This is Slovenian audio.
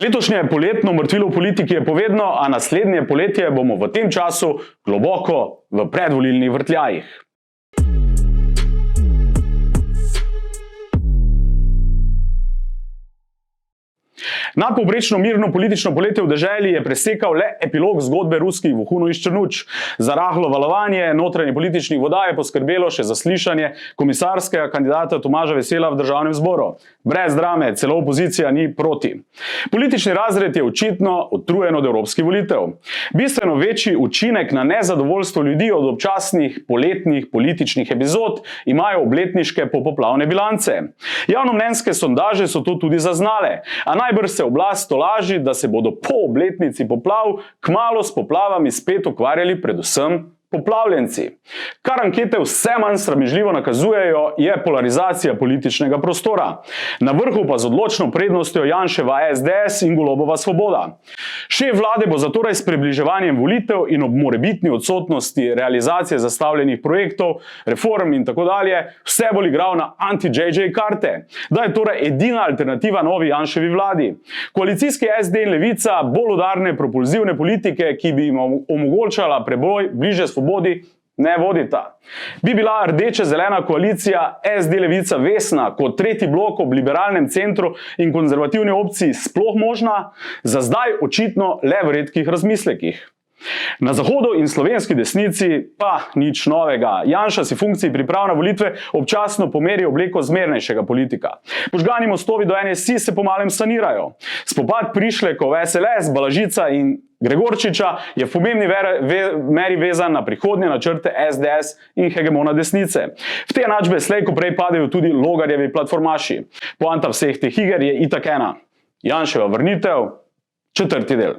Letošnje poletno mrtvilo v politiki je povedno, a naslednje poletje bomo v tem času globoko v predvolilnih vrtljajih. Nadpovprečno mirno politično poletje v deželi je presekal le epilog zgodbe ruskih vohunov iz Črnuč. Za rahlo valovanje notranje političnih voda je poskrbelo še zaslišanje komisarskega kandidata Tomaža Vesela v državnem zboru. Brez drame, celo opozicija ni proti. Politični razred je očitno utrujen od evropskih volitev. Bistveno večji učinek na nezadovoljstvo ljudi od občasnih poletnih političnih epizod imajo obletniške popoplavne bilance. Javnomnenjske sondaže so to tudi zaznale, a najbrž se oblast tolaži, da se bodo po obletnici poplav kmalu s poplavami spet ukvarjali predvsem poplavljenci. Kar ankete vse manj sramežljivo nakazujejo, je polarizacija političnega prostora. Na vrhu pa z odločno prednostjo Janševa SDS in Golobova Svoboda. Šef vlade bo zatorej s približevanjem volitev in ob morebitni odsotnosti realizacije zastavljenih projektov, reform in tako dalje, vse bolj igral na anti-JJ karte. Da je torej edina alternativa novi Janševi vladi. Koalicijski SD in Levica bolj udarne propulzivne politike, ki bi jim omogočala preboj bliže svobodi, ne vodita. Bi bila rdeče-zelena koalicija SD Levica Vesna kot tretji blok ob liberalnem centru in konzervativni opciji sploh možna? Za zdaj očitno le v redkih razmislekih. Na zahodu in slovenski desnici pa nič novega. Janša si funkciji priprav na volitve občasno pomeri obleko zmernejšega politika. Požgani mostovi do NSI se pomalem sanirajo. Spopad prišlekov SLS, Balažica in Gregorčiča je v pomembni meri vezan na prihodnje načrte SDS in hegemona desnice. V te enačbe slej ko prej padejo tudi Logarjevi platformaši. Poanta vseh teh iger je itak ena. Janševa vrnitev, četrti del.